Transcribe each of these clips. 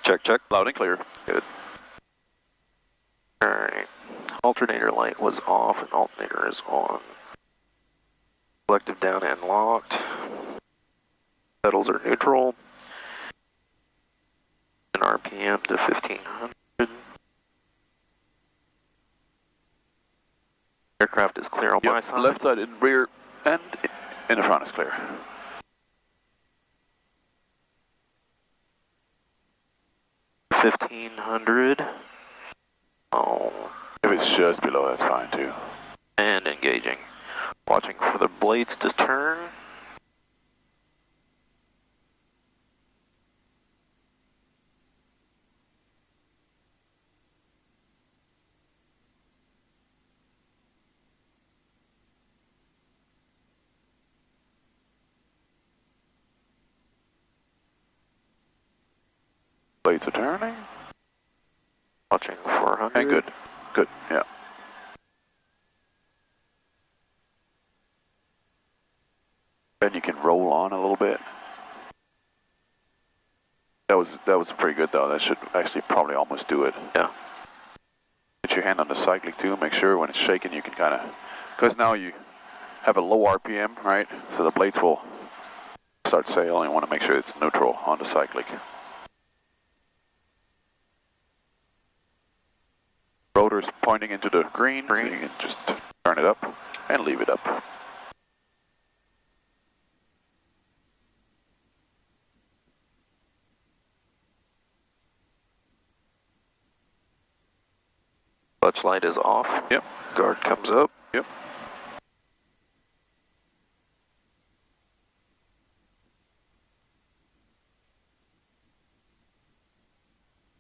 Check, check. Loud and clear. Good. Alright. Alternator light was off and alternator is on. Collective down and locked. Pedals are neutral. And RPM to 1500. Aircraft is clear on my side. Left side in rear and in the front is clear. $1,500. Oh. If it's just below, that's fine too. And engaging. Watching for the blades to turn. Blades are turning. Watching 400. And good. Good, yeah. Then you can roll on a little bit. That was pretty good though. That should actually probably almost do it. Yeah. Get your hand on the cyclic too. Make sure when it's shaking you can kind of, because now you have a low RPM, right? So the blades will start sailing. You want to make sure it's neutral on the cyclic. Rotor's pointing into the green. So you can just turn it up and leave it up. Clutch light is off. Yep. Guard comes up. Yep.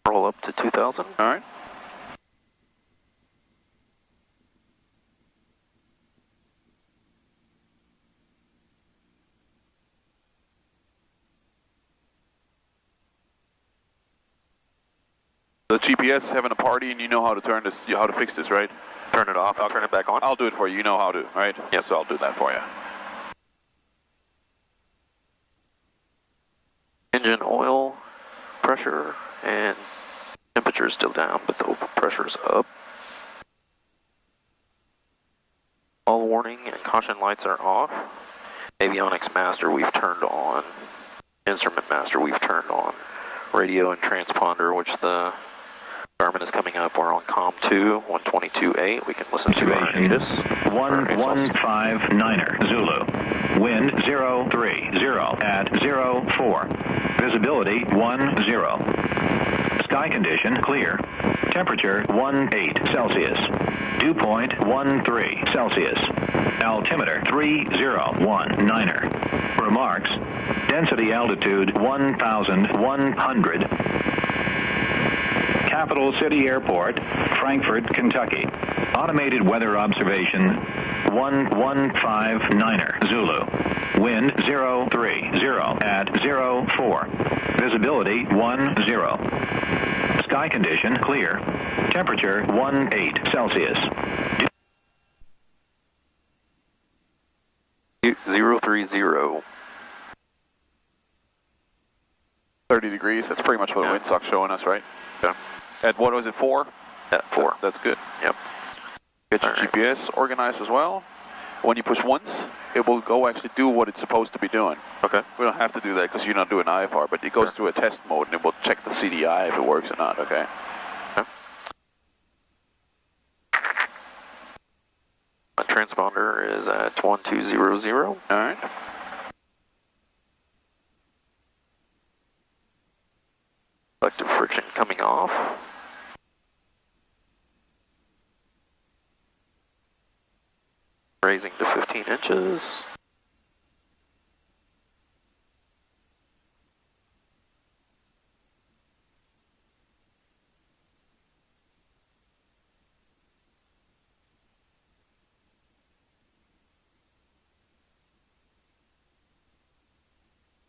Roll up to 2000. All right. The GPS having a party and you know how to turn this, how to fix this, right? Turn it off. I'll turn it back on. I'll do it for you. You know how to, right? Yep. So I'll do that for you. Engine oil, pressure, and temperature is still down, but the pressure is up. All warning and caution lights are off. Avionics master we've turned on. Instrument master we've turned on. Radio and transponder, which the Garmin is coming up. We're on COM 2, 122.8. We can listen to our ATIS. 1159er Zulu. Wind 030 at 04. Visibility 10. Sky condition clear. Temperature 18 Celsius. Dew point 13 Celsius. Altimeter 3019er. Remarks. Density altitude 1,100. Capital City Airport, Frankfort, Kentucky. Automated weather observation 1159er Zulu. Wind 030 at 04. Visibility 10. Sky condition clear. Temperature 18 Celsius. 030. 30 degrees, that's pretty much what the windsock's showing us, right? Yeah. At what was it, 4? At 4. That's good. Yep. Get your GPS organized as well. When you push once, it will go actually do what it's supposed to be doing. Okay. We don't have to do that because you're not doing IFR, but it goes through a test mode and it will check the CDI if it works or not, okay? My transponder is at 1200. All right. Collective friction coming off. Raising to 15 inches.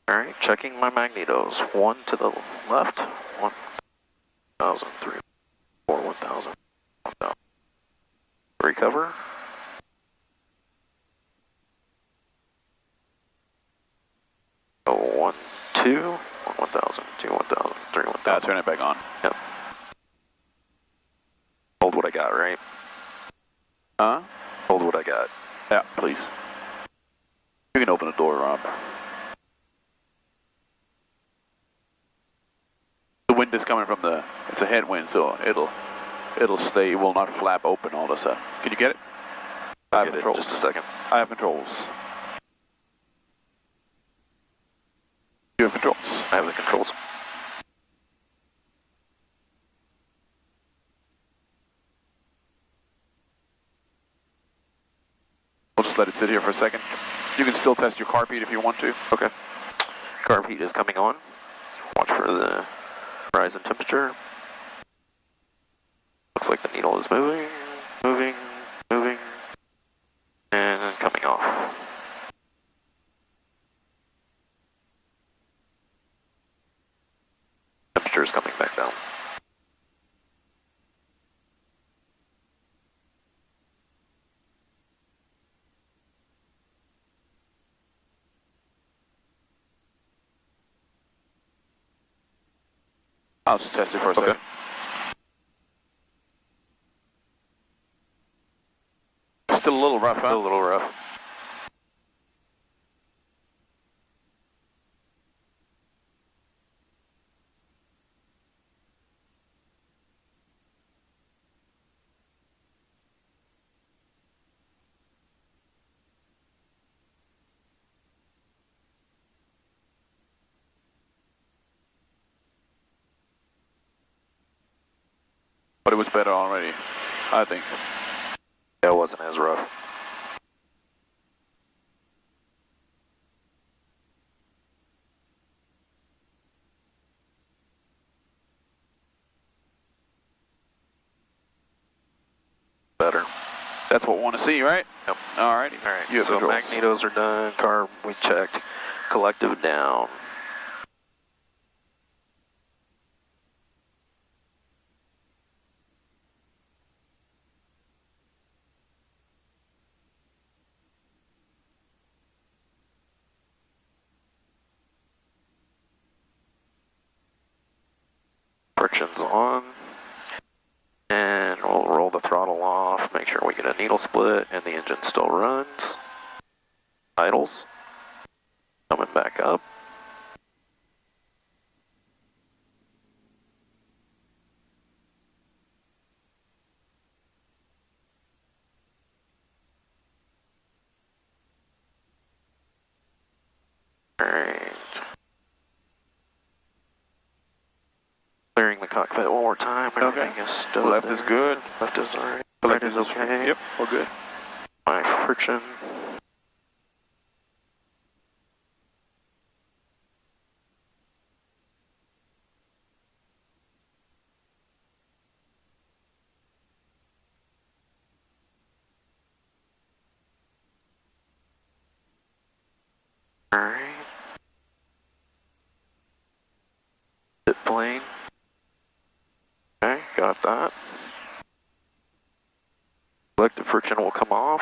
Alright, checking my magnetos. 1 to the left, 1,000, 3, 4, 1,000, 1,000. Recover. Oh, 1, 2, 1,000, 2, 1,000, 3, 1,000. turn it back on. Yep. Hold what I got, right? Huh? Hold what I got. Yeah, please. You can open the door, Rob. The wind is coming from the, it's a headwind, so it'll stay, it will not flap open all of a sudden. Can you get it? I have controls. Just a second. I have controls. You have controls. I have the controls. We'll just let it sit here for a second. You can still test your carb heat if you want to. Okay. Carb heat is coming on. Watch for the rise in temperature. Looks like the needle is moving, moving, moving, and coming off. Temperature is coming back down. I'll just test it for a second. Still a little rough, huh? Still a little rough. But it was better already, I think. Yeah, it wasn't as rough. Better. That's what we want to see, right? Yep. Alrighty. Alright, You have so controls. magnetos are done, carb we checked, collective down. Friction's on. And we'll roll the throttle off, make sure we get a needle split, and the engine still runs. Idles. Coming back up. Alright. Clearing the cockpit one more time. Okay. Everything is still Left there. is good. Left is alright. Left Right is okay. Yep, we're good. My friction. Alright. Hit plane. Okay, got that. Collective friction will come off,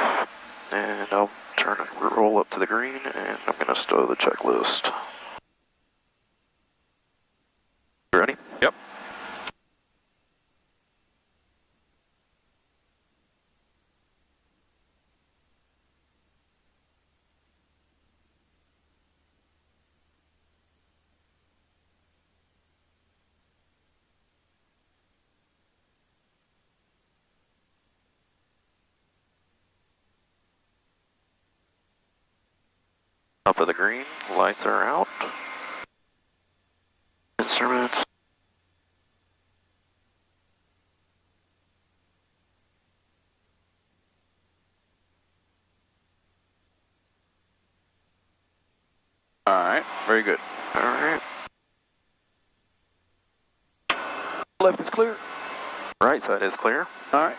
and I'll turn it, roll up to the green, and I'm going to stow the checklist. You ready? Yep. Up of the green, lights are out. Instruments. Alright, very good. Alright. Left is clear. Right side is clear. Alright.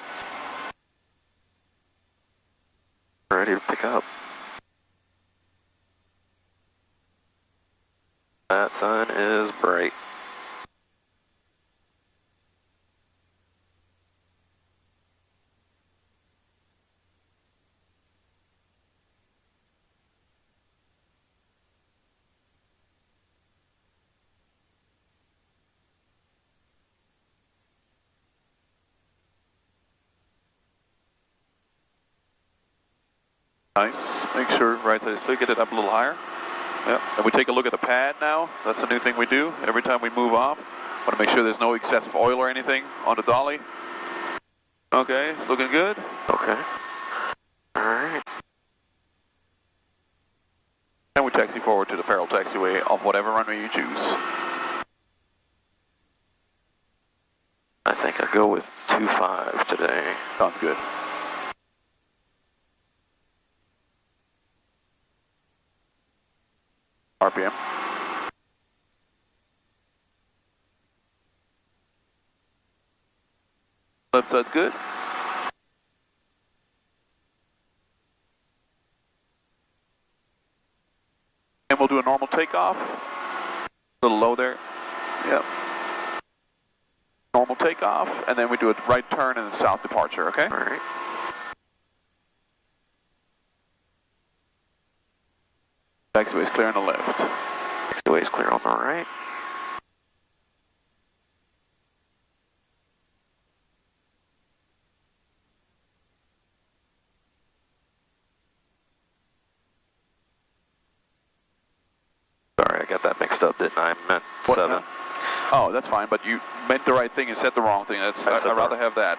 Ready to pick up. That sun is bright. Nice. Make sure right side is clear. Get it up a little higher. Yep. And we take a look at the pad now. That's a new thing we do. Every time we move off, want to make sure there's no excessive oil or anything on the dolly. Okay, it's looking good. Okay. All right. And we taxi forward to the parallel taxiway of whatever runway you choose. I think I'll go with 25 today. Sounds good. RPM. Left side's good. And we'll do a normal takeoff. A little low there. Yep. Normal takeoff, and then we do a right turn and a south departure, okay? All right. Taxiway is clear on the left. Taxiway is clear on the right. Sorry, I got that mixed up, didn't I? I meant 7. Now? Oh, that's fine, but you meant the right thing and said the wrong thing. I'd rather have that.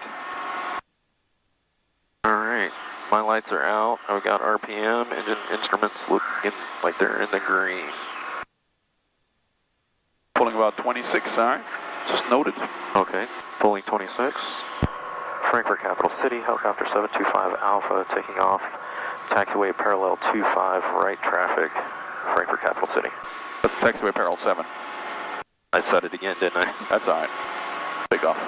All right. My lights are out. I've got RPM, engine instruments looking like they're in the green. Pulling about 26, all right. Just noted. Okay, pulling 26. Frankfurt Capital City, helicopter 725 Alpha taking off. Taxiway parallel 25, right traffic, Frankfurt Capital City. That's taxiway parallel 7. I said it again, didn't I? That's all right. Take off.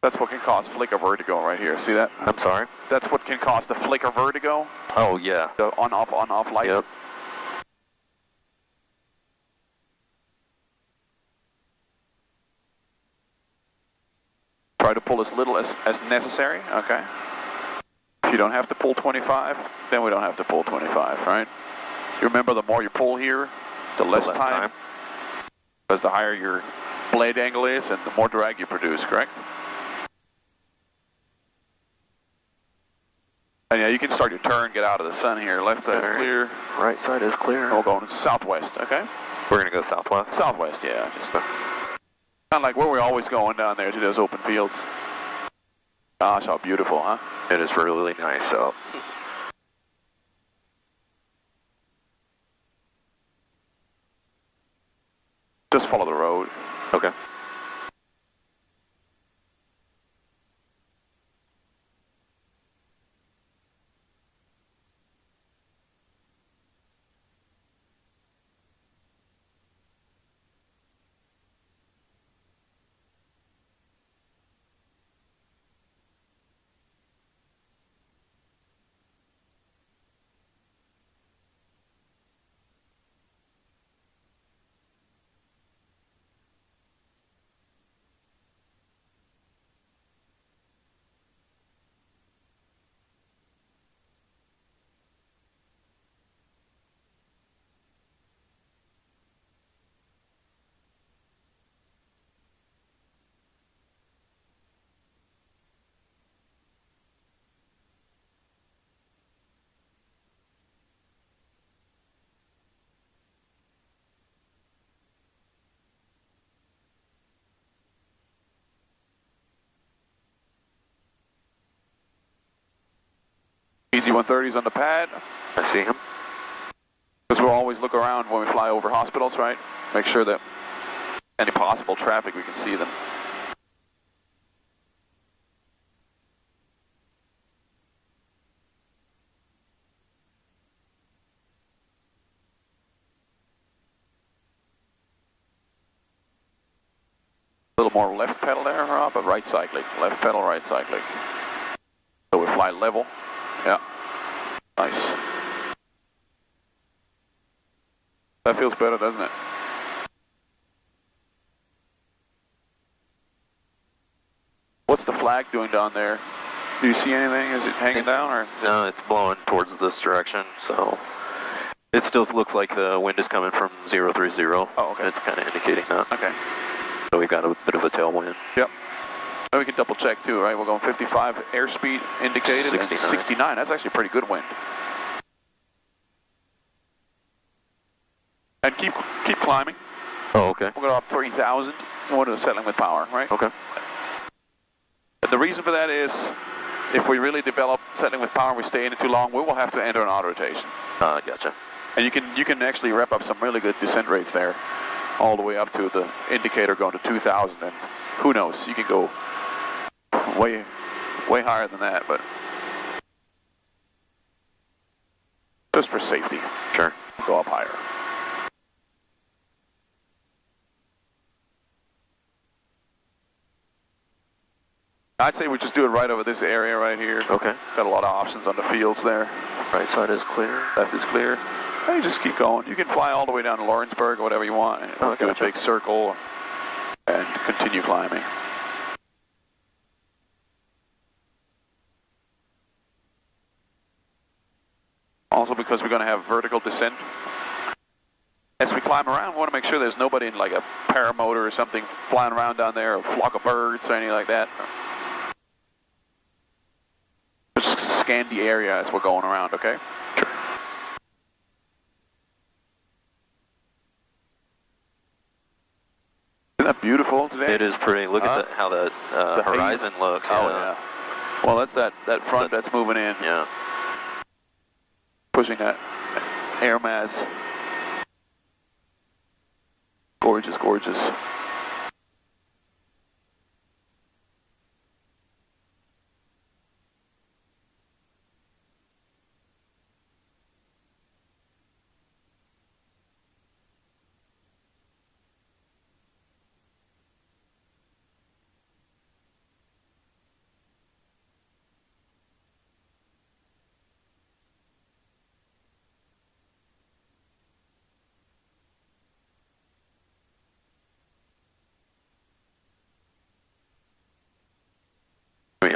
That's what can cause flicker vertigo right here. See that? I'm sorry? That's what can cause the flicker vertigo. Oh, yeah. The on-off light. Yep. Try to pull as little as necessary, okay? If you don't have to pull 25, then we don't have to pull 25, right? You remember the more you pull here, the less time. Because the higher your blade angle is and the more drag you produce, correct? And yeah, you can start your turn, get out of the sun here. Left side is clear. Right side is clear. We'll go southwest, okay? We're going to go southwest? Southwest, yeah. Just kind of like where we're always going down there to those open fields. Gosh, how beautiful, huh? It is really nice out. Just follow the road. Okay. EZ-130's on the pad. I see him. Because we'll always look around when we fly over hospitals, right? Make sure that any possible traffic, we can see them. A little more left pedal there, Rob, but right cycling. Left pedal, right cycling. So we fly level. Yeah. Nice. That feels better, doesn't it? What's the flag doing down there? Do you see anything? Is it hanging down or? No, it's blowing towards this direction, so It still looks like the wind is coming from 030. Oh, okay. It's kind of indicating that. Okay. So we've got a bit of a tailwind. Yep. And we can double check too, right? We're going 55 airspeed indicated 69. and 69. That's actually pretty good wind. And keep climbing. Oh, okay. We're going up 3,000. We're settling with power, right? Okay. And the reason for that is, if we really develop settling with power and we stay in it too long, we will have to enter an auto rotation. Gotcha. And you can actually wrap up some really good descent rates there, all the way up to the indicator going to 2,000, and who knows, you can go way higher than that, but just for safety. Sure. Go up higher. I'd say we just do it right over this area right here. Okay. Got a lot of options on the fields there. Right side is clear. Left is clear. Hey, just keep going. You can fly all the way down to Lawrenceburg or whatever you want. Oh, do gotcha. a big circle and continue climbing. Also, because we're going to have vertical descent, as we climb around, we want to make sure there's nobody in like a paramotor or something flying around down there, or a flock of birds or anything like that. Just scan the area as we're going around, okay? Sure. Isn't that beautiful today? It is pretty. Look at how the horizon looks. Oh, yeah. Well, that's that front that's moving in. Yeah. Pushing that air mass. Gorgeous, gorgeous.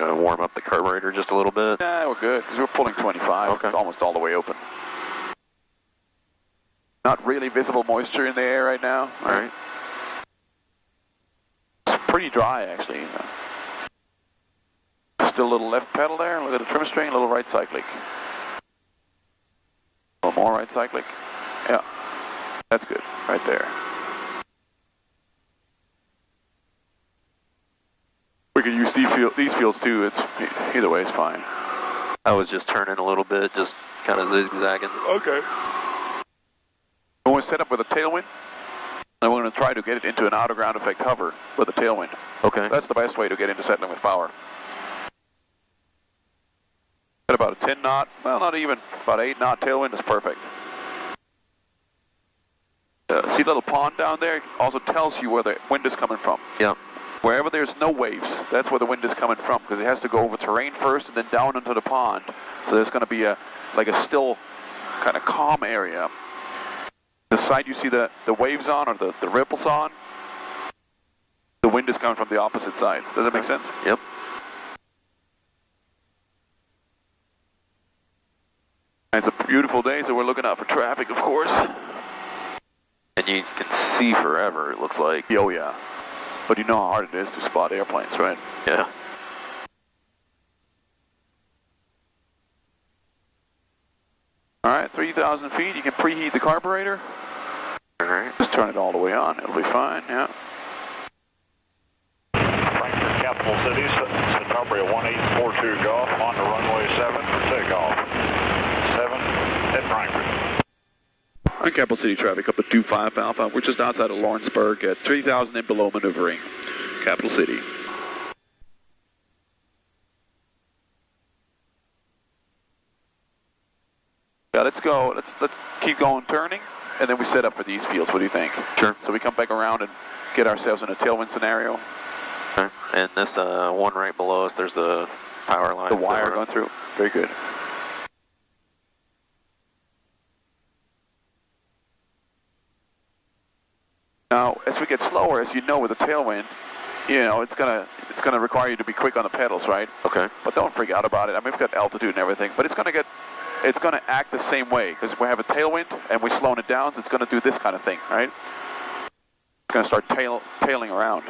Warm up the carburetor just a little bit. Yeah, we're good, because we're pulling 25. Okay. It's almost all the way open. Not really visible moisture in the air right now. All right. It's pretty dry, actually. Still a little left pedal there. Look at the trim string, a little right cyclic. A little more right cyclic. Yeah, that's good, right there. We could use these fields too. It's either way is fine. I was just turning a little bit, just kind of zigzagging. Okay. We're going to set up with a tailwind, and we're going to try to get it into an outer ground effect hover with a tailwind. Okay. That's the best way to get into settling with power. At about a 10 knot, well, not even, about 8 knot tailwind is perfect. See the little pond down there? It also tells you where the wind is coming from. Yeah. Wherever there's no waves, that's where the wind is coming from, because it has to go over terrain first and then down into the pond. So there's going to be like a still kind of calm area. The side you see the waves on, or the ripples on, the wind is coming from the opposite side. Does that make sense? Yep. And it's a beautiful day, so we're looking out for traffic, of course. And you can see forever, it looks like. Oh, yeah. But you know how hard it is to spot airplanes, right? Yeah. All right, 3,000 feet. You can preheat the carburetor. All right. Just turn it all the way on. It'll be fine, yeah. Frankfurt, Capital City, Centaurea 1842 Golf, on to runway 7 for takeoff. 7 at Frankfurt. On Capital City traffic up at 25 Alpha. We're just outside of Lawrenceburg at 3,000 and below maneuvering. Capital City. Yeah, let's go. Let's keep going turning, and then we set up for these fields. What do you think? Sure. So we come back around and get ourselves in a tailwind scenario. Okay. And this one right below us, there's the power line. The wire going through. Very good. Now, as we get slower, as you know, with the tailwind, you know, it's gonna require you to be quick on the pedals, right? Okay. But don't freak out about it. I mean, we've got altitude and everything, but it's gonna get it's going to act the same way because we have a tailwind and we're slowing it down, so it's going to do this kind of thing, right? It's going to start tailing around.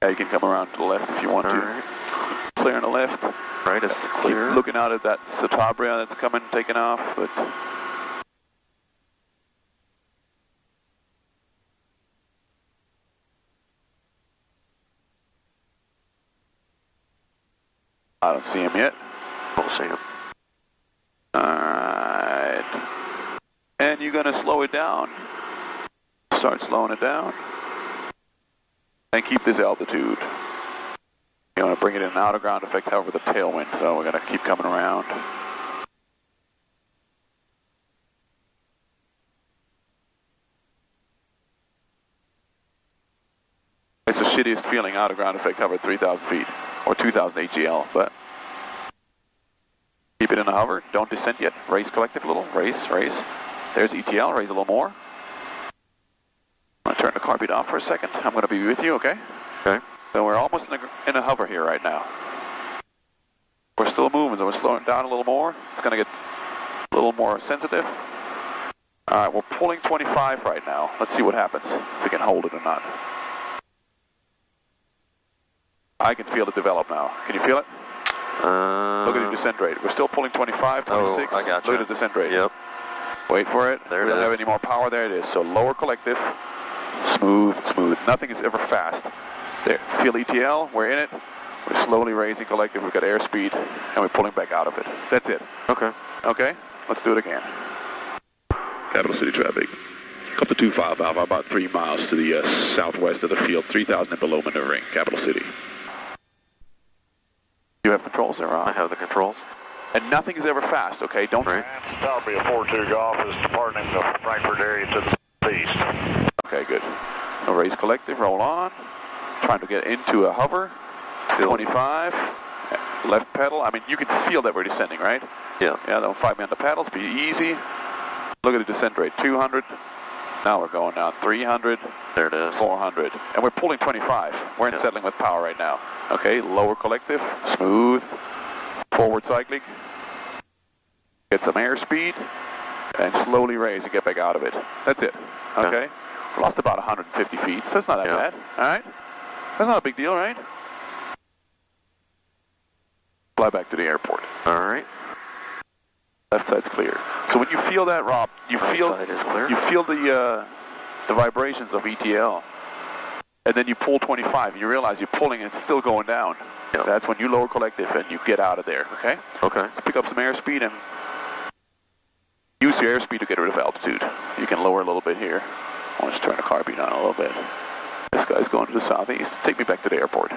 Yeah, you can come around to the left if you want to. Right. Clear on the left. Right, it's clear. Keep looking out at that Citabria that's coming, taking off, but... I don't see him yet. Don't see him. Alright. And you're going to slow it down. Start slowing it down. And keep this altitude. You want to bring it in an outer ground effect, however, the tailwind. So we're going to keep coming around. It's the shittiest feeling, outer ground effect, hover at 3,000 feet. Or 2,000 AGL, but keep it in a hover. Don't descend yet. Raise collective a little. Raise. There's ETL. Raise a little more. I'm going to turn the car beat off for a second. I'm going to be with you, okay? Okay. So we're almost in a hover here right now. We're still moving, so we're slowing it down a little more. It's going to get a little more sensitive. All right, we're pulling 25 right now. Let's see what happens, if we can hold it or not. I can feel it develop now. Can you feel it? Look at the descent rate. We're still pulling 25, 26. Oh, I got you. Look at the descent rate. Yep. Wait for it. There it we don't is. have any more power. There it is. So lower collective. Smooth. Nothing is ever fast. There. Feel ETL. We're in it. We're slowly raising collective. We've got airspeed, and we're pulling back out of it. That's it. Okay. Okay? Let's do it again. Capital City traffic. Couple 25 Alpha, about 3 miles to the southwest of the field, 3,000 and below maneuvering, Capital City. You have controls there, Ron? I have the controls. And nothing is ever fast, okay? Don't... Right. And Citabria 42 Golf is departing the Frankfurt area to the east. Okay, good. Now raise collective, roll on. Trying to get into a hover. 25. Left pedal. I mean, you can feel that we're descending, right? Yeah. Yeah, don't fight me on the pedals. Be easy. Look at the descent rate. 200. Now we're going down. 300. There it is. 400. And we're pulling 25. We're in settling with power right now. Okay, lower collective. Smooth. Forward cycling. Get some airspeed. And slowly raise and get back out of it. That's it. Okay? We lost about 150 feet, so it's not that bad. Alright? That's not a big deal, right? Fly back to the airport. Alright. Left side's clear. So when you feel that, Rob, you Right feel side is clear. you feel the vibrations of ETL, and then you pull 25, and you realize you're pulling and it's still going down. Yep. That's when you lower collective and you get out of there. Okay. Okay. Let's pick up some airspeed and use your airspeed to get rid of altitude. You can lower a little bit here. I'll just turn the car beat on a little bit. This guy's going to the southeast. Take me back to the airport.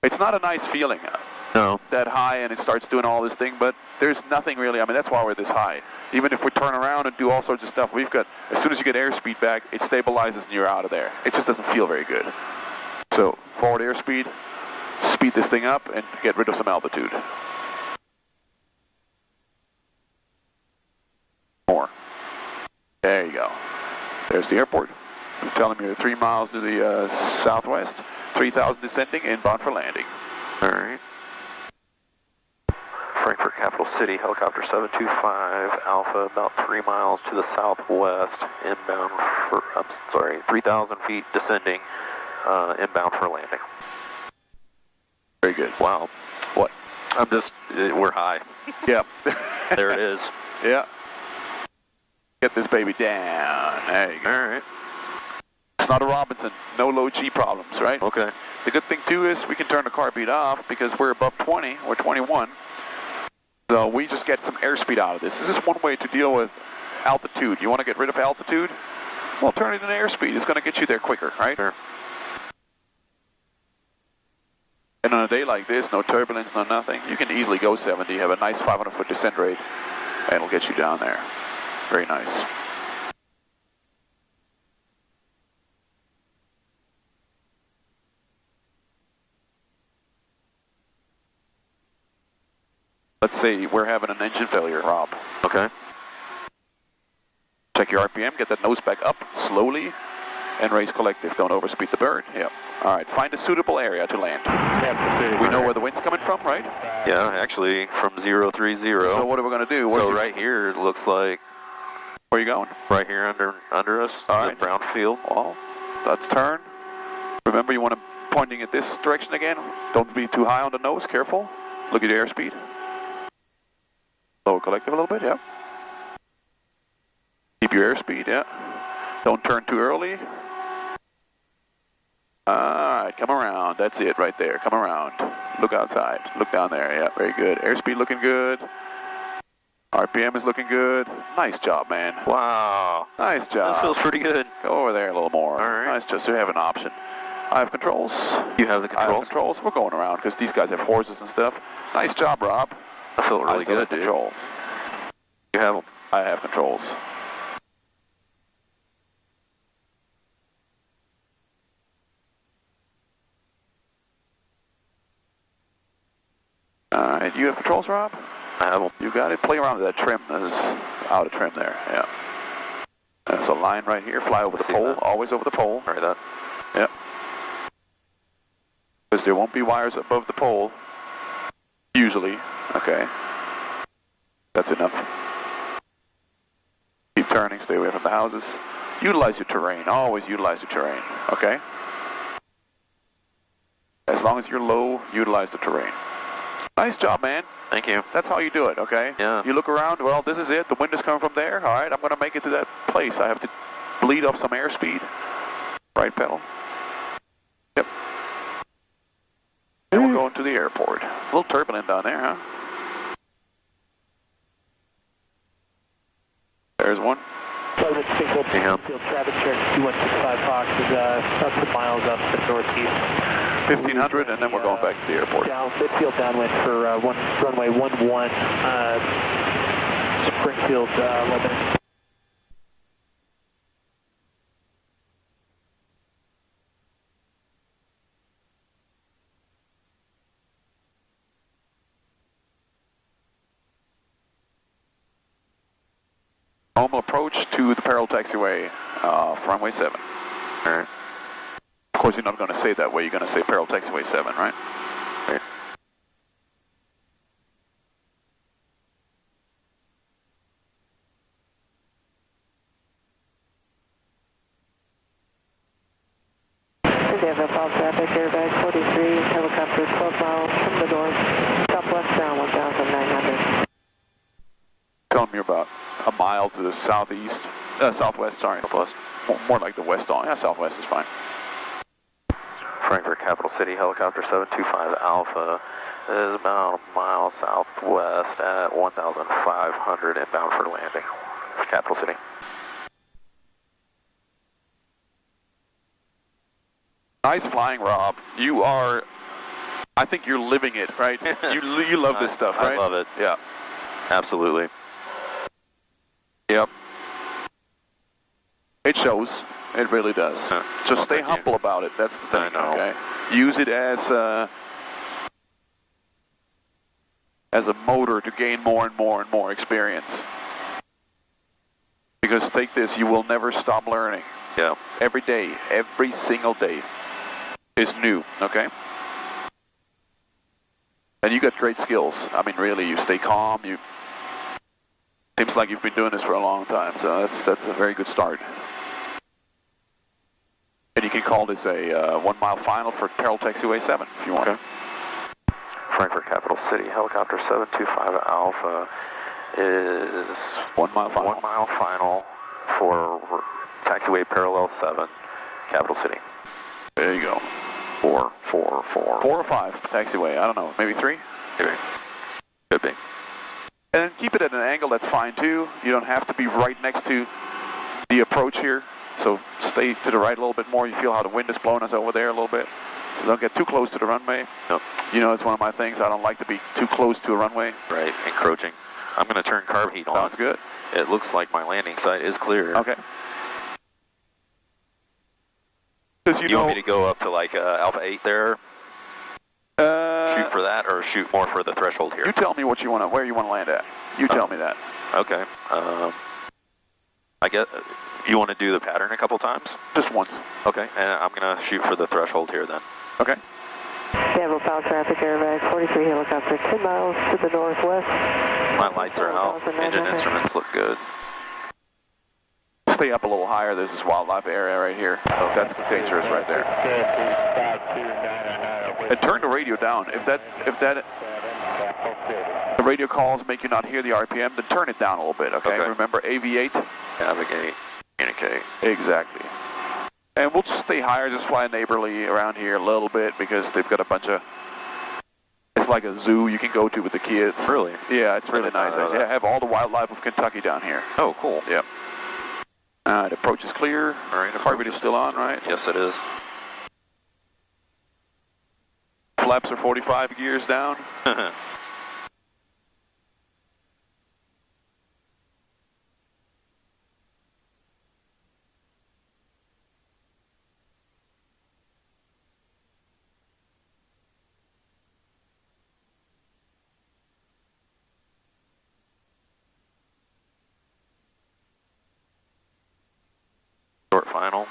It's not a nice feeling. No. That high and it starts doing all this thing, but there's nothing really, I mean, that's why we're this high. Even if we turn around and do all sorts of stuff, we've got, as soon as you get airspeed back, it stabilizes and you're out of there. It just doesn't feel very good. So, forward airspeed, speed this thing up and get rid of some altitude. More. There you go. There's the airport. I'm telling you, 3 miles to the southwest, 3,000 descending, inbound for landing. Alright. Frankfurt Capital City, helicopter 725 Alpha, about 3 miles to the southwest, inbound for, 3,000 feet descending, inbound for landing. Very good. Wow. What? We're high. Yeah. There it is. Yeah. Get this baby down. There you go. Alright. It's not a Robinson. No low G problems, right? Okay. The good thing, too, is we can turn the car beat off because we're above 20 or 21. So we just get some airspeed out of this. This is one way to deal with altitude. You want to get rid of altitude? Well, turn it into airspeed. It's going to get you there quicker, right? Sure. And on a day like this, no turbulence, no nothing, you can easily go 70, have a nice 500-foot descent rate, and it'll get you down there. Very nice. Let's say we're having an engine failure, Rob. Okay. Check your RPM, get that nose back up slowly. and raise collective. Don't overspeed the bird. Yep. All right, find a suitable area to land. We know where the wind's coming from, right? Yeah, actually from 030. So what are we going to do? So right here, it looks like... Where are you going? Right here under us, All the right. brown field. Well, let's turn. Remember, you want to pointing at this direction again. Don't be too high on the nose. Careful. Look at your airspeed. Lower collective a little bit, yeah. Keep your airspeed, yeah. Don't turn too early. Alright, come around. That's it right there. Come around. Look outside. Look down there. Yeah, very good. Airspeed looking good. RPM is looking good. Nice job, man. Wow. Nice job. This feels pretty good. Go over there a little more. All right. Nice, just so you have an option. I have controls. You have the I have controls? controls. We're going around because these guys have horses and stuff. Nice job, Rob. I felt really I still good, have dude. controls. You have them. I have controls. Alright, you have controls, Rob? I have them. You got it. Play around with that trim. This is out of trim there. Yeah. There's a line right here. Fly over the See pole. that? Always over the pole. All right, that. Yep. Because there won't be wires above the pole. Usually. Okay. That's enough. Keep turning. Stay away from the houses. Utilize your terrain. Always utilize your terrain. Okay? As long as you're low, utilize the terrain. Nice job, man. Thank you. That's how you do it, okay? Yeah. You look around, well, this is it. The wind is coming from there. All right, I'm going to make it to that place. I have to bleed off some airspeed. Right pedal. Yep. And we're going to the airport. A little turbulent down there, huh? There's one. Yeah. Field traffic check 2165 Fox is about 2 miles up to the northeast. 1500, and then we're going back to the airport. Down, midfield downwind for runway 11, Springfield, Lebanon. Normal approach to the Peril Taxiway, runway 7. All right. Of course, you're not going to say it that way. You're going to say Peril Taxiway 7, right? Right. Denver, Paul traffic, airbag 43, helicopter 12 miles from the north, southwest down 1,900. Tell them you're about a mile to the southeast, southwest, sorry. Southwest. More like the west on. Yeah, southwest is fine. Frankfurt, Capital City, helicopter 725 Alpha is about a mile southwest at 1,500 inbound for landing. Capital City. Nice flying, Rob. You are, I think you're living it, right? you love this stuff, right? I love it. Yeah. Absolutely. Yep. It shows. It really does. Just stay Thank you. humble about it. That's the thing. I know. Okay. Use it as a motor to gain more and more and more experience. Because take this, you will never stop learning. Yeah. Every day, every single day is new. Okay. And you got great skills. I mean, really, you stay calm. You seems like you've been doing this for a long time. So that's a very good start. And you can call this a 1 mile final for Peril Taxiway 7 if you want. Okay. Frankfurt, Capital City, helicopter 725 Alpha is 1 mile final. 1 mile final for taxiway parallel 7, Capital City. There you go. 4. 4 or 5 taxiway. I don't know. Maybe 3? Maybe. Could be. And then keep it at an angle that's fine too. You don't have to be right next to the approach here. So stay to the right a little bit more. You feel how the wind is blowing us over there a little bit. So don't get too close to the runway. Nope. You know, it's one of my things. I don't like to be too close to a runway. Right, encroaching. I'm going to turn carb heat on. Sounds good. It looks like my landing site is clear. Okay. Because You want me to go up to like Alpha 8 there? Shoot for that, or shoot more for the threshold here? You tell me what you want to, where you want to land at. You tell me that. Okay. I guess You want to do the pattern a couple times? Just once. Okay, and I'm going to shoot for the threshold here then. Okay. Naval Power Traffic Airbag 43 helicopter 10 miles to the northwest. My lights are out. Engine instruments look good. Stay up a little higher. There's this wildlife area right here. Oh, that's dangerous right there. And turn the radio down. If the radio calls make you not hear the RPM, then turn it down a little bit, okay? Remember AV8? Navigate, communicate. Exactly. And we'll just stay higher, just fly neighborly around here a little bit because they've got a bunch of, it's like a zoo you can go to with the kids. Really? Yeah, it's really nice. I have all the wildlife of Kentucky down here. Oh, cool. Yep. All right, approach is clear. All right, heart rate is still on, right? Yes, it is. Flaps are 45 gears down. Short final.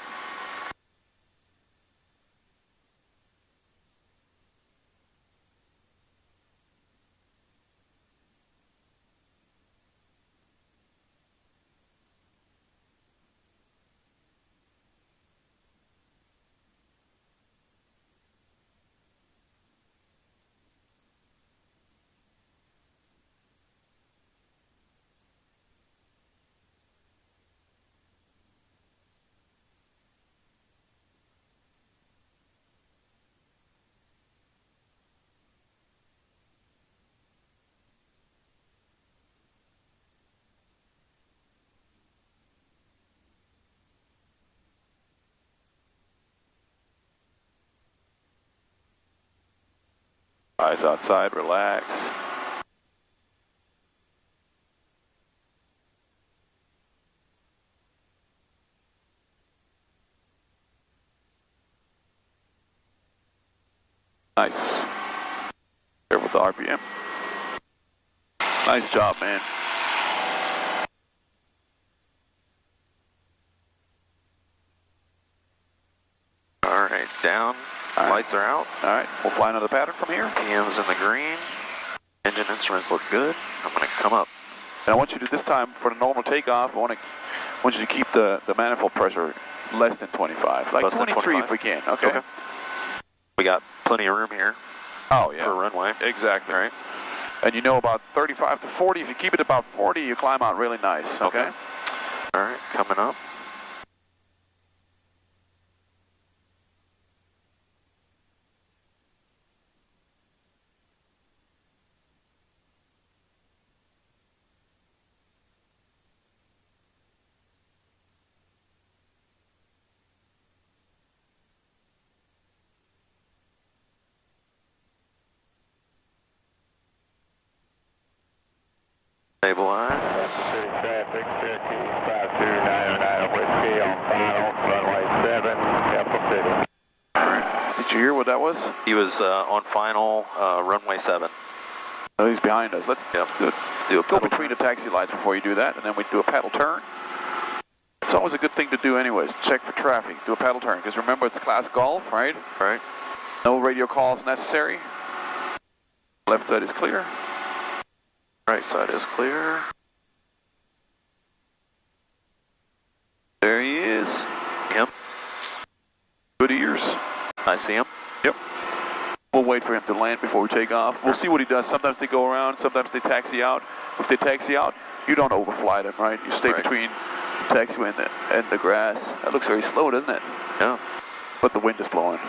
Eyes outside, relax. Nice. Careful with the RPM. Nice job, man. All right, down. Lights are out. All right, we'll fly another pattern from here. PM's in the green. Engine instruments look good. I'm going to come up. And I want you to, this time, for the normal takeoff, I want you to keep the manifold pressure less than 25. Like Less than 23 25? if we can, okay? We got plenty of room here Oh, yeah. for runway. Exactly. All right. And you know about 35 to 40, if you keep it about 40, you climb out really nice, okay? All right, coming up. Stabilize. City traffic, Cherokee 5299 Whiskey on final, runway 7, Temple City. Did you hear what that was? He was on final, runway 7. Oh, he's behind us. Let's Yep. do Do a go pedal between the taxi lights before you do that, and then we do a paddle turn. It's always a good thing to do anyways. Check for traffic. Do a paddle turn, because remember it's class golf, right? Right. No radio calls necessary. Left side is clear. Right side is clear. There he is. Him. Good ears. I see him. Yep. We'll wait for him to land before we take off. We'll see what he does. Sometimes they go around, sometimes they taxi out. If they taxi out, you don't overfly them, right? You stay between the taxiway and the grass. That looks very slow, doesn't it? Yeah. But the wind is blowing.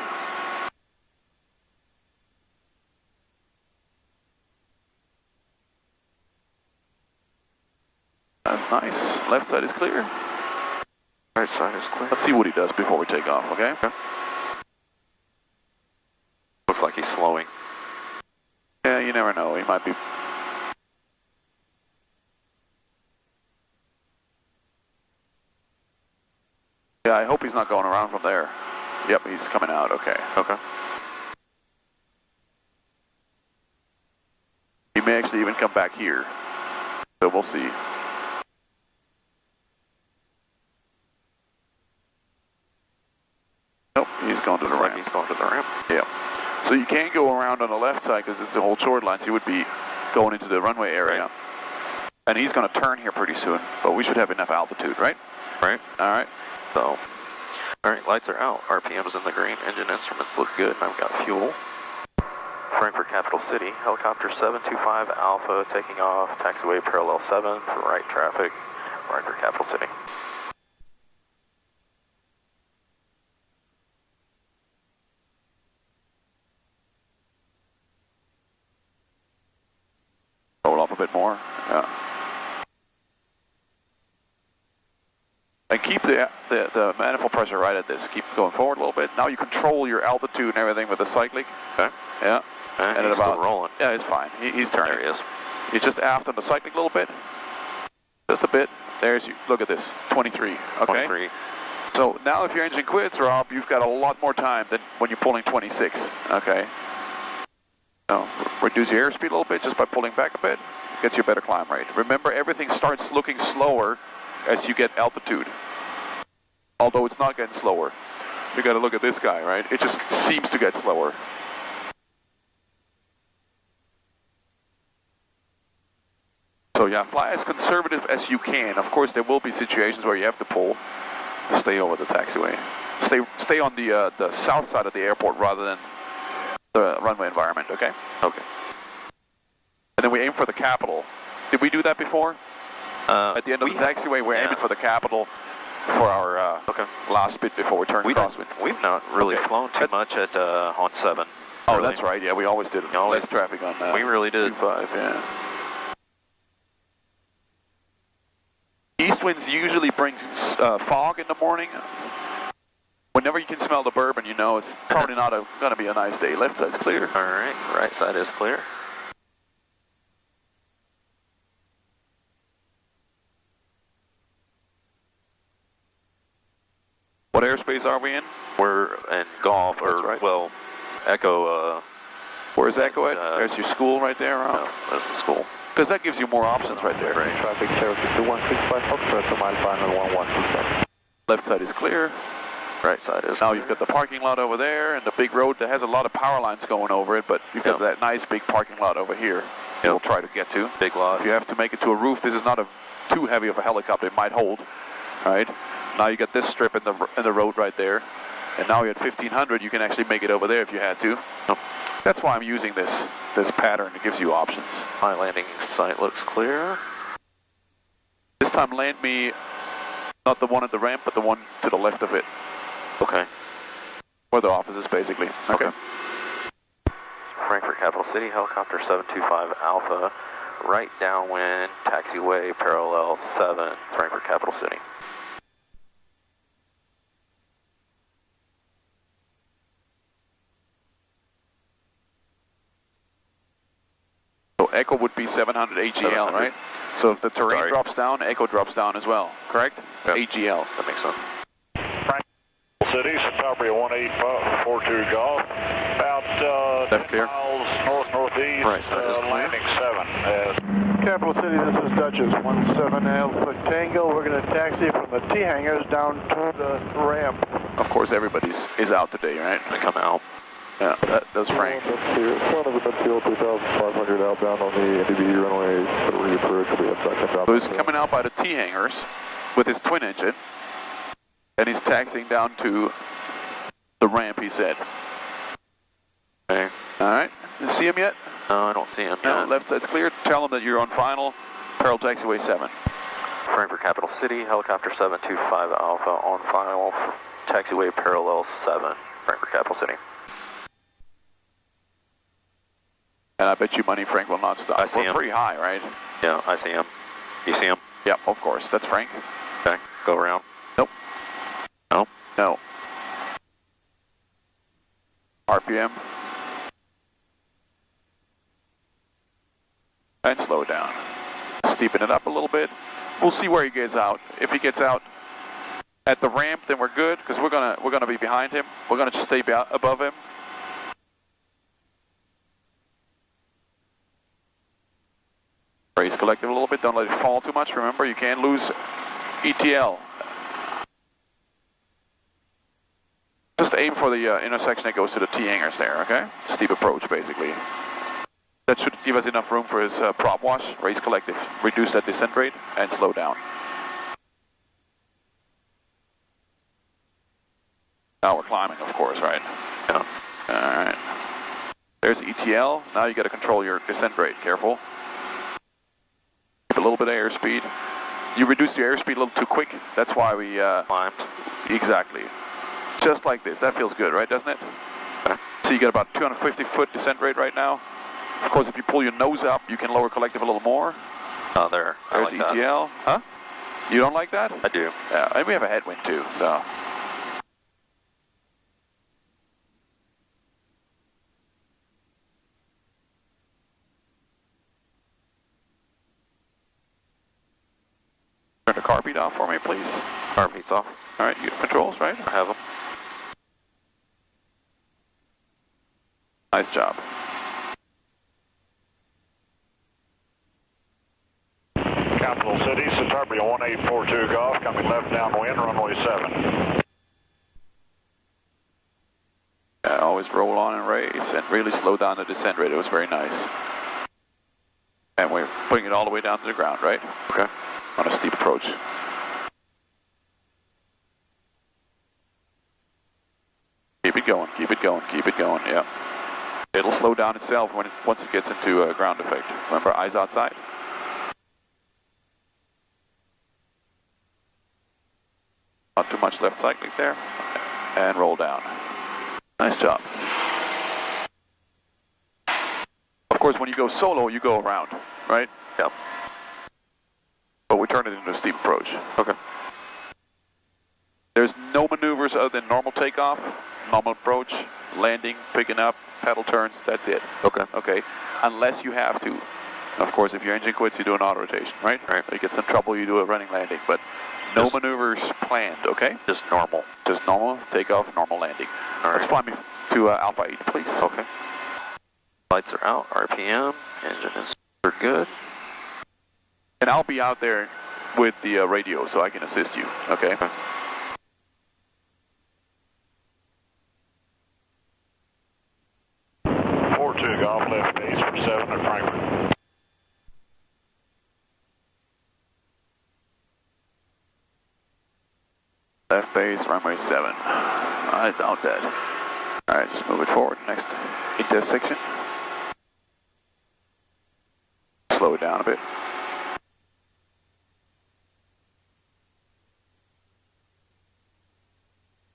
That's nice. Left side is clear. Right side is clear. Let's see what he does before we take off, okay? Looks like he's slowing. Yeah, you never know. He might be... Yeah, I hope he's not going around from there. Yep, he's coming out, okay. Okay. He may actually even come back here. So we'll see. onto the ramp. Yeah. So you can't go around on the left side because it's the whole short line, so you would be going into the runway area. Right. And he's going to turn here pretty soon, but we should have enough altitude, right? Right. All right. So, all right, lights are out. RPM's in the green. Engine instruments look good, and I've got fuel. Frankfurt Capital City, helicopter 725 Alpha taking off, taxiway parallel 7 for right traffic, Frankfurt Capital City. Roll off a bit more. Yeah. And keep the manifold pressure right at this. Keep going forward a little bit. Now you control your altitude and everything with the cyclic. Okay. Yeah. And he's still rolling. Yeah, it's fine. He's turning. There he is. You just aft on the cyclic a little bit. Just a bit. There's you. Look at this. 23. Okay. 23. So now if your engine quits, Rob, you've got a lot more time than when you're pulling 26. Okay. So reduce your airspeed a little bit just by pulling back a bit. Gets you a better climb rate. Remember, everything starts looking slower as you get altitude. Although it's not getting slower. You got to look at this guy, right? It just seems to get slower. So yeah, fly as conservative as you can. Of course, there will be situations where you have to pull. Stay over the taxiway. Stay on the south side of the airport rather than the runway environment. Okay. Okay. And then we aim for the Capitol. Did we do that before? At the end of the taxiway, we're aiming for the Capitol for our last bit before we turn crosswind. We've not really flown too much at on 7. Oh, really. That's right. Yeah, we always did less traffic on that. We really did. 25, yeah. East winds usually bring fog in the morning. Whenever you can smell the bourbon, you know it's probably not going to be a nice day. Left side's clear. All right, right side is clear. What airspace are we in? We're in Golf, or right. well, Echo. Where's Echo at? There's your school right there, Rob? No, that's the school. Because that gives you more options right there. Right. Traffic Cherokee 2165, Foxtrot to mile final 1127. Left side is clear. Right side is Now clear. you've got the parking lot over there and the big road that has a lot of power lines going over it, but you've got that nice big parking lot over here that we'll try to get to. Big lots. If you have to make it to a roof, this is not too heavy of a helicopter. It might hold. All right. Now you got this strip in the road right there, and now you're at 1500. You can actually make it over there if you had to. That's why I'm using this pattern. It gives you options. My landing site looks clear. This time land me not the one at the ramp, but the one to the left of it. Okay. Where the office is, basically. Okay. Frankfurt Capital City, helicopter 725 Alpha, right downwind, taxiway, parallel 7, Frankfurt Capital City. So Echo would be 700 AGL, 700. right? So if the terrain drops down, Echo drops down as well, correct? It's AGL. That makes sense. City, Centauria 1842 Golf, about Left clear. miles northeast, Right side is clear. landing 7. Capital City, this is Duchess, 17 Alpha Tango. We're going to taxi from the T-hangars down to the ramp. Of course, everybody is out today, right? They come out. Yeah, that's Frank. Front of the midfield, 2,500 outbound on the NDB runway. So he's coming out by the T-hangars with his twin engine, and he's taxiing down to the ramp, he said. Okay. All right. You see him yet? No, I don't see him No, yet. left side's clear. Tell him that you're on final. Parallel taxiway 7. Frankfurt Capital City, helicopter 725 Alpha on final, taxiway parallel 7, Frankfurt Capital City. And I bet you money Frank will not stop. I see We're him. pretty high, right? Yeah, I see him. You see him? Yeah, of course. That's Frank. Okay, go around. Nope. No? No. RPM. And slow down. Steepen it up a little bit. We'll see where he gets out. If he gets out at the ramp, then we're good, because we're gonna be behind him. We're gonna just stay above him. Raise collective a little bit. Don't let it fall too much. Remember, you can't lose ETL. Just aim for the intersection that goes to the T hangars there, okay? Steep approach, basically. That should give us enough room for his prop wash, race collective, reduce that descent rate, and slow down. Now we're climbing, of course, right? Yeah. Alright. There's ETL. Now you got to control your descent rate. Careful. Keep a little bit of airspeed. You reduced your airspeed a little too quick. That's why we climbed. Exactly. Just like this. That feels good, right? Doesn't it? Okay. So you got about 250 foot descent rate right now. Of course, if you pull your nose up, you can lower collective a little more. Oh, there. There's I like ETL. That. Huh? You don't like that? I do. Yeah, and we have a headwind too, so. Turn the car beat off for me, please. Car beats off. All right, you have controls, right? I have them. Nice job. Capital City, Citabria 1842 Golf, coming left downwind, runway 7. Always roll on and race and really slow down the descent rate. It was very nice. And we're putting it all the way down to the ground, right? Okay. On a steep approach. Keep it going, keep it going, keep it going, yeah. It'll slow down itself once it gets into ground effect. Remember, eyes outside. Not too much left cycling there. And roll down. Nice job. Of course, when you go solo, you go around, right? Yep. But we turn it into a steep approach. Okay. There's no maneuvers other than normal takeoff, normal approach, landing, picking up, pedal turns, that's it. Okay. Okay, unless you have to. Of course, if your engine quits, you do an auto rotation, right? Right. If you get some trouble, you do a running landing, but no Just maneuvers planned, okay? Just normal. Just normal takeoff, normal landing. All right. Let's fly me to Alpha 8, please. Okay. Lights are out, RPM, engine is good. And I'll be out there with the radio so I can assist you, okay? Okay. Golf left base for 7 at Frankfurt. Left base, runway 7. I doubt that. Alright, just move it forward. Next intersection. Slow it down a bit.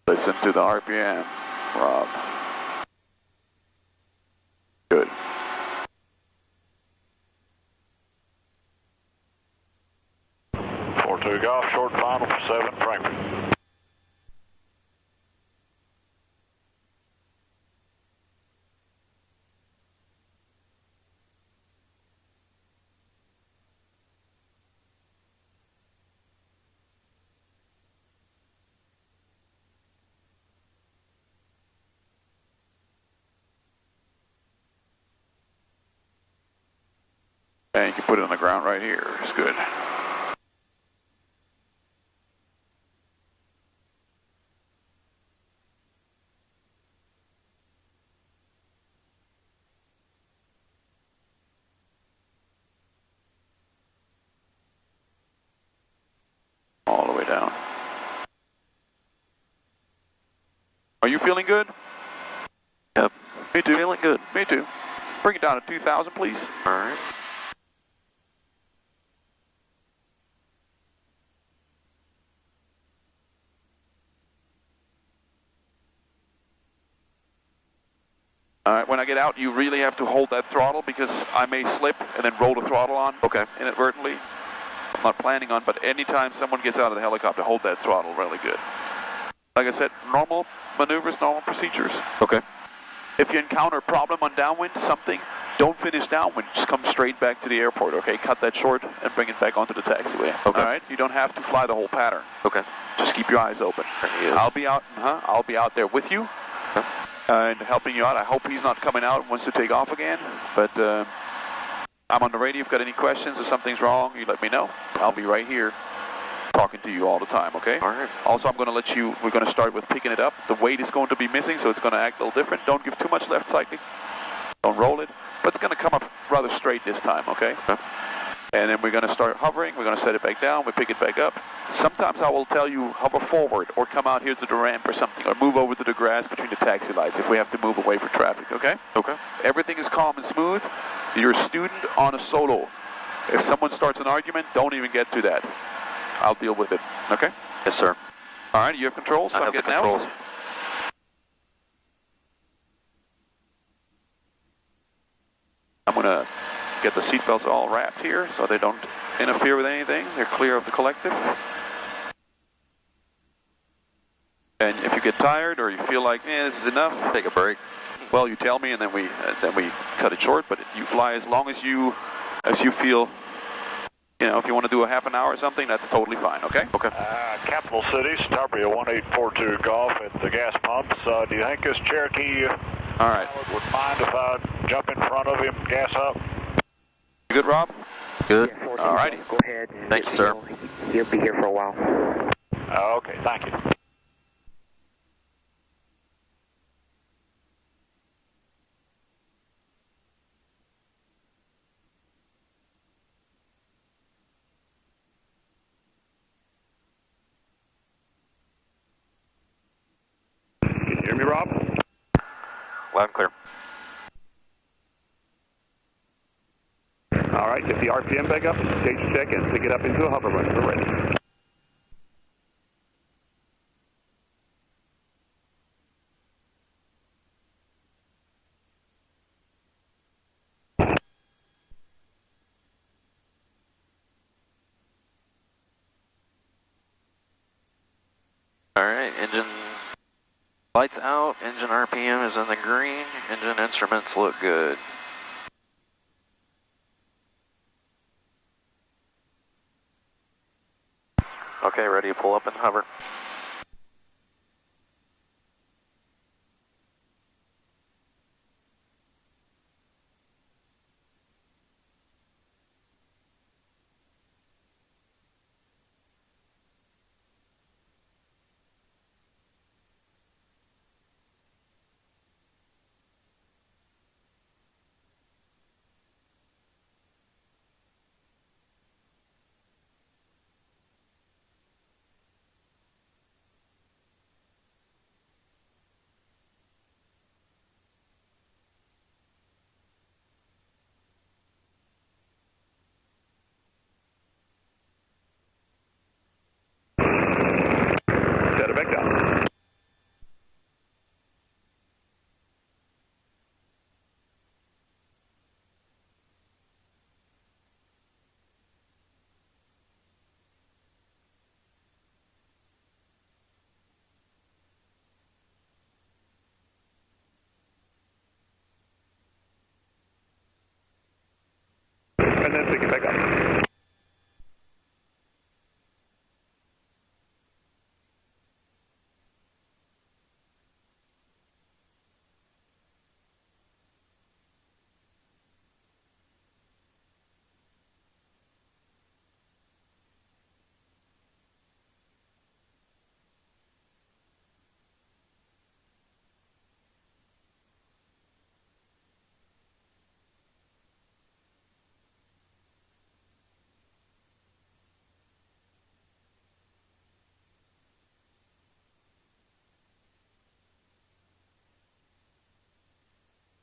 Listen to the RPM, Rob. Good. Golf, short final for 7, Frankfurt. And you can put it on the ground right here. It's good. All the way down. Are you feeling good? Yep. Me too. Feeling good. Me too. Bring it down to 2,000, please. All right. All right, when I get out, you really have to hold that throttle because I may slip and then roll the throttle on. Okay. Inadvertently. I'm not planning on, but anytime someone gets out of the helicopter, hold that throttle really good. Like I said, normal maneuvers, normal procedures. Okay. If you encounter a problem on downwind, something, don't finish downwind. Just come straight back to the airport, okay? Cut that short and bring it back onto the taxiway. Okay. All right? You don't have to fly the whole pattern. Okay. Just keep your eyes open. I'll be out there with you. Okay. And helping you out. I hope he's not coming out and wants to take off again. But I'm on the radio. If you've got any questions or something's wrong, you let me know. I'll be right here. talking to you all the time, okay? All right. Also, I'm going to let you, we're going to start with picking it up. The weight is going to be missing, so it's going to act a little different. Don't give too much left cycling. Don't roll it. But it's going to come up rather straight this time, okay? And then we're going to start hovering. We're going to set it back down. We pick it back up. Sometimes I will tell you hover forward or come out here to the ramp or something, or move over to the grass between the taxi lights if we have to move away for traffic, okay? Okay. Everything is calm and smooth. You're a student on a solo. If someone starts an argument, don't even get to that. I'll deal with it, okay? Yes, sir. All right, you have controls? I have the getting controls. out. I'm going to get the seatbelts all wrapped here so they don't interfere with anything. They're clear of the collective. And if you get tired or you feel like, this is enough, Take a break. well, you tell me, and then we cut it short. But you fly as long as you feel. You know, if you want to do a half an hour or something, that's totally fine. Okay. Okay. Capital City, Centaurea 1842 Golf at the gas pumps. Do you think this Cherokee All right. would mind if I jump in front of him, gas up? You good, Rob? Good. All righty. Go ahead. Thank you, sir. You'll be here for a while. Okay, thank you. Can you hear me, Rob? Loud and clear. All right, get the RPM back up, stage check, and pick it up into a hover run. We're ready. All right, engine lights out, engine RPM is in the green, engine instruments look good. Okay, ready to pull up and hover. Set it back down. And then pick it back up.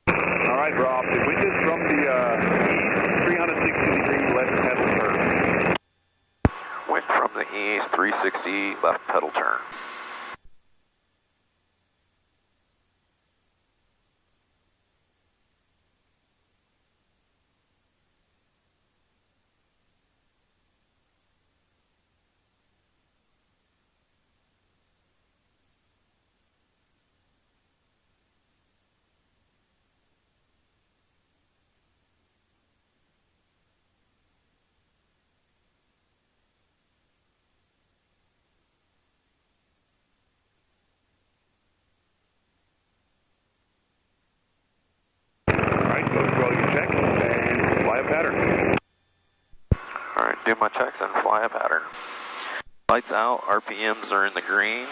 All right, Rob, the wind is from the 360-degree left pedal turn. Went from the east, 360, left pedal turn. All right, go through all your checks and fly a pattern. All right, do my checks and fly a pattern. Lights out, RPMs are in the green,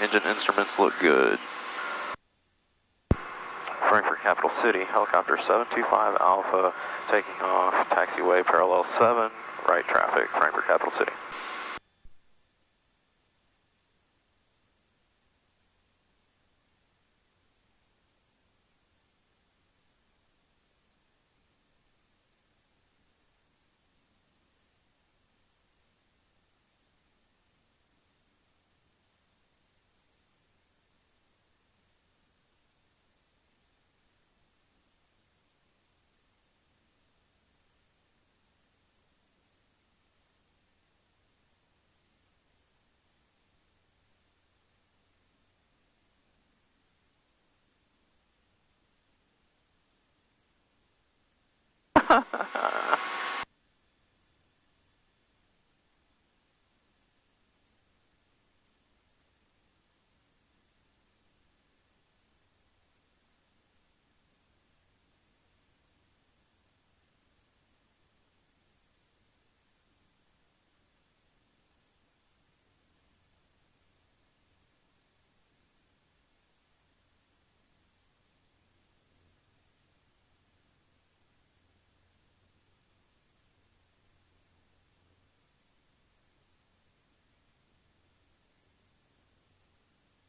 engine instruments look good. Frankfurt Capital City, helicopter 725 Alpha, taking off, taxiway parallel 7, right traffic, Frankfurt Capital City.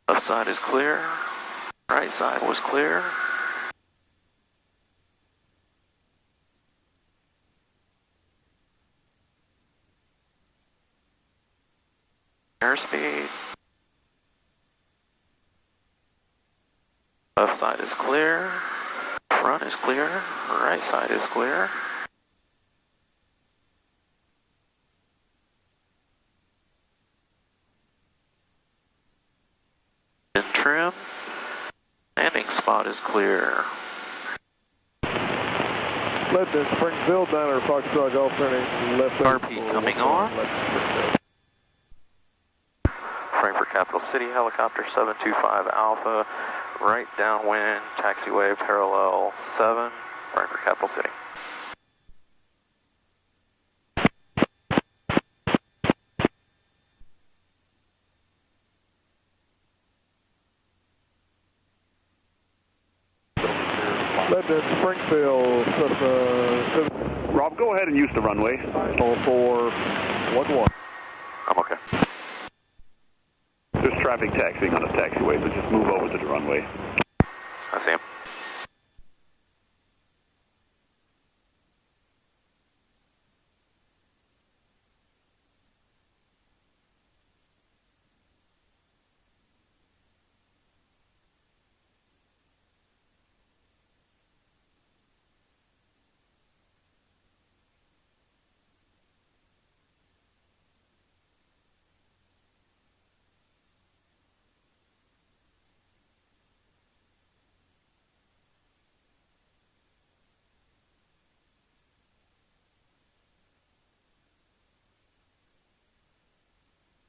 Left side is clear, right side was clear. Airspeed. Left side is clear, front is clear, right side is clear. In trim, landing spot is clear. Lebanon, Springfield, Diner, Foxtrot, Golf, turning left. RP coming on. Frankfurt Capital City, helicopter 725 Alpha, right downwind, taxiway parallel 7, Frankfurt Capital City. Lebanon, Springfield, Rob, go ahead and use the runway. 0411. I'm okay. There's traffic taxiing on the taxiway, so just move over to the runway. I see him.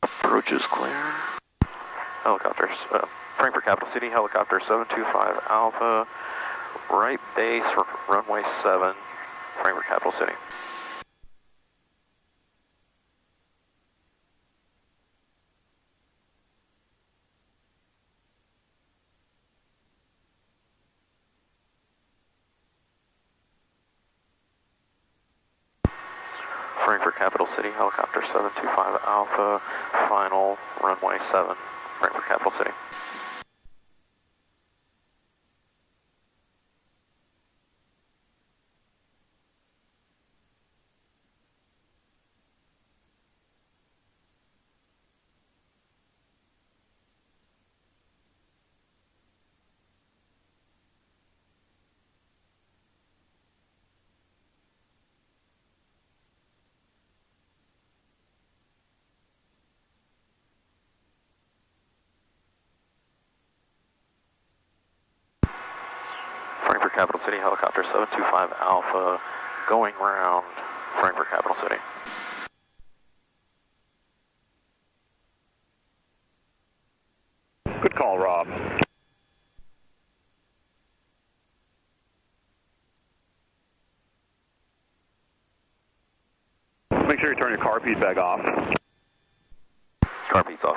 Approach is clear. Helicopters, Frankfurt Capital City, helicopter 725 Alpha, right base, runway 7, Frankfurt Capital City. Frankfurt Capital City, helicopter 725 Alpha, final, runway 7, Frankfurt Capital City. Frankfurt Capital City, helicopter 725 Alpha, going round, Frankfurt Capital City. Good call, Rob. Make sure you turn your car feedback off. Carpeet's off.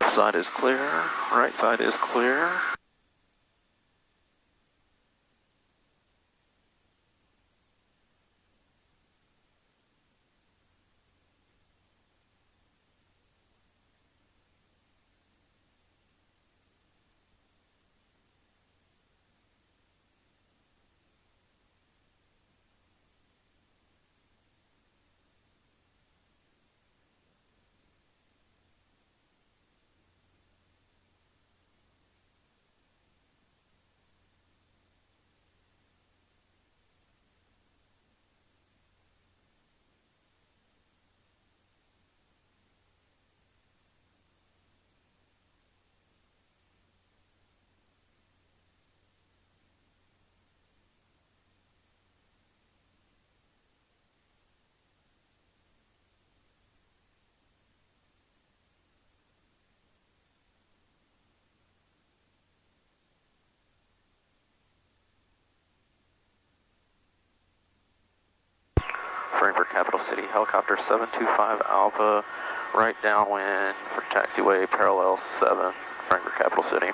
Left side is clear, right side is clear. Frankfurt Capital City, helicopter 725 Alpha, right downwind for taxiway parallel 7, Frankfurt Capital City.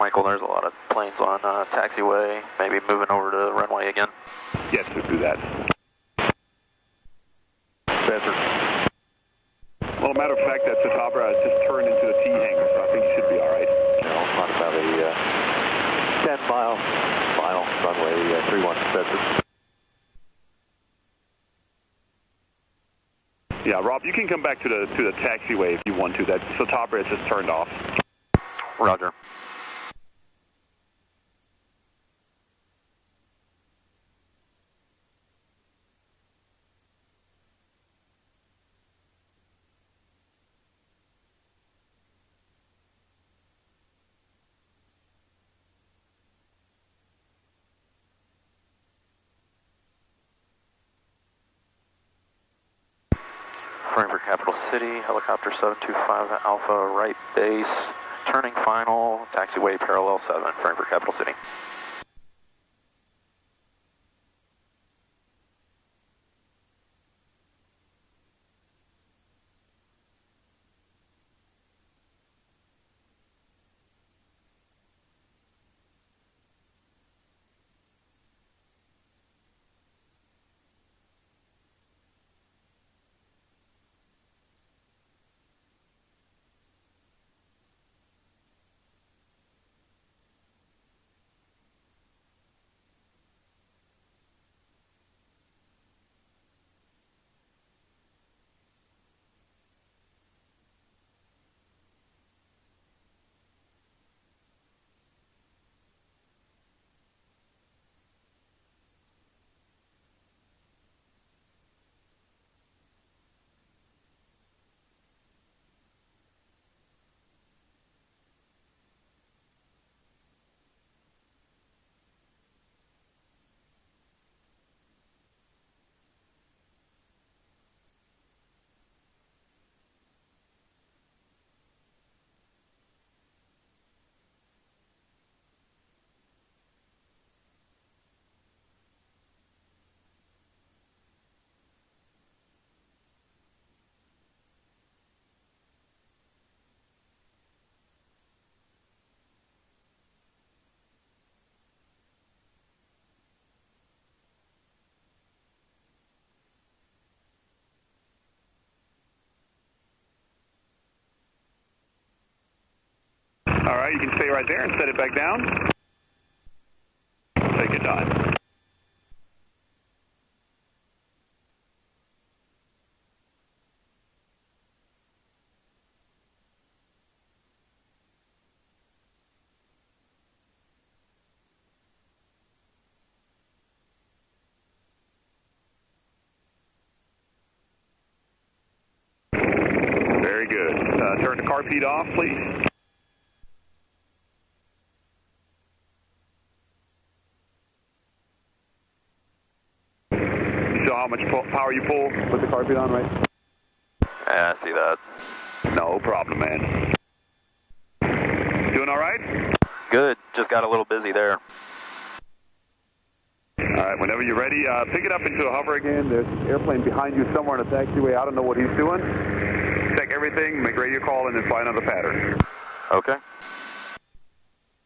Michael, there's a lot of planes on taxiway, maybe moving over to runway again. Yes, we'll do that. Better. Well, a matter of fact, that Citabria has just turned into the T hangar, so I think it should be all right. On about a 10-mile runway 31 Bedford. Yeah, Rob, you can come back to the taxiway if you want to. That Citabria has just turned off. Roger. Frankfurt Capital City, helicopter 725 Alpha, right base, turning final, taxiway parallel 7, Frankfurt Capital City. All right, you can stay right there and set it back down. Take your time. Very good. Turn the carb heat off, please. You saw how much power you pull with the carb heat on, right? Yeah, I see that. No problem, man. Doing all right? Good. Just got a little busy there. All right, whenever you're ready, pick it up into a hover again. There's an airplane behind you somewhere in the taxiway. I don't know what he's doing. Check everything, make radio call, and then fly another pattern. Okay.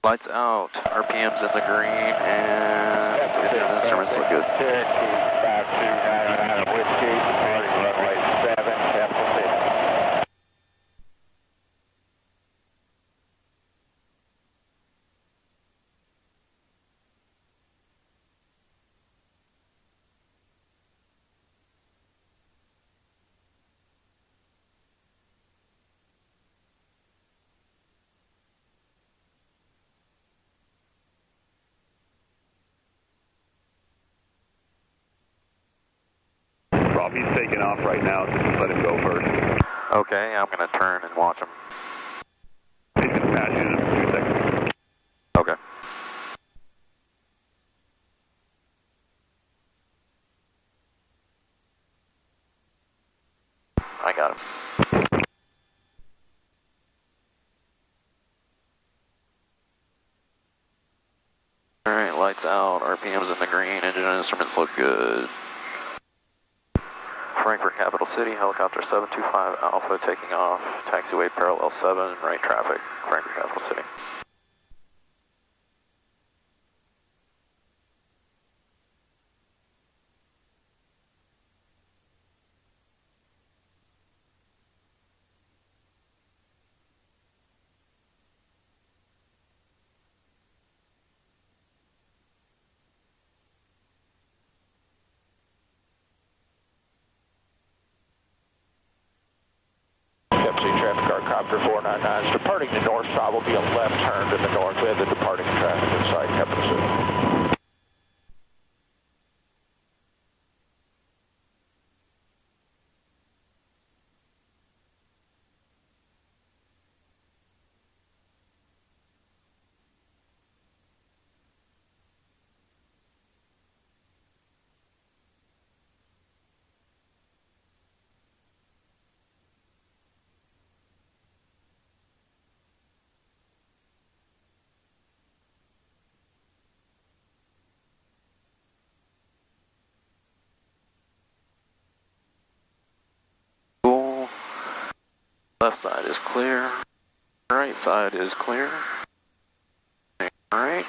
Lights out. RPM's in the green, and engine instruments look good. Cherokee 5299 Whiskey, departing runway 7, Capital City. Rob, he's taking off right now, so just let him go first. Okay, I'm going to turn and watch him. He's going to pass you in a few seconds. Okay. I got him. Alright, lights out, RPM's in the green, engine instruments look good. Frankfurt Capital City, helicopter 725 Alpha taking off, taxiway parallel 7, right traffic, Frankfurt Capital City. Traffic car copter 499 is departing the north side. Will be a left turn to the north. We have the departing traffic inside Capital City. Cool. Left side is clear. Right side is clear. Alright.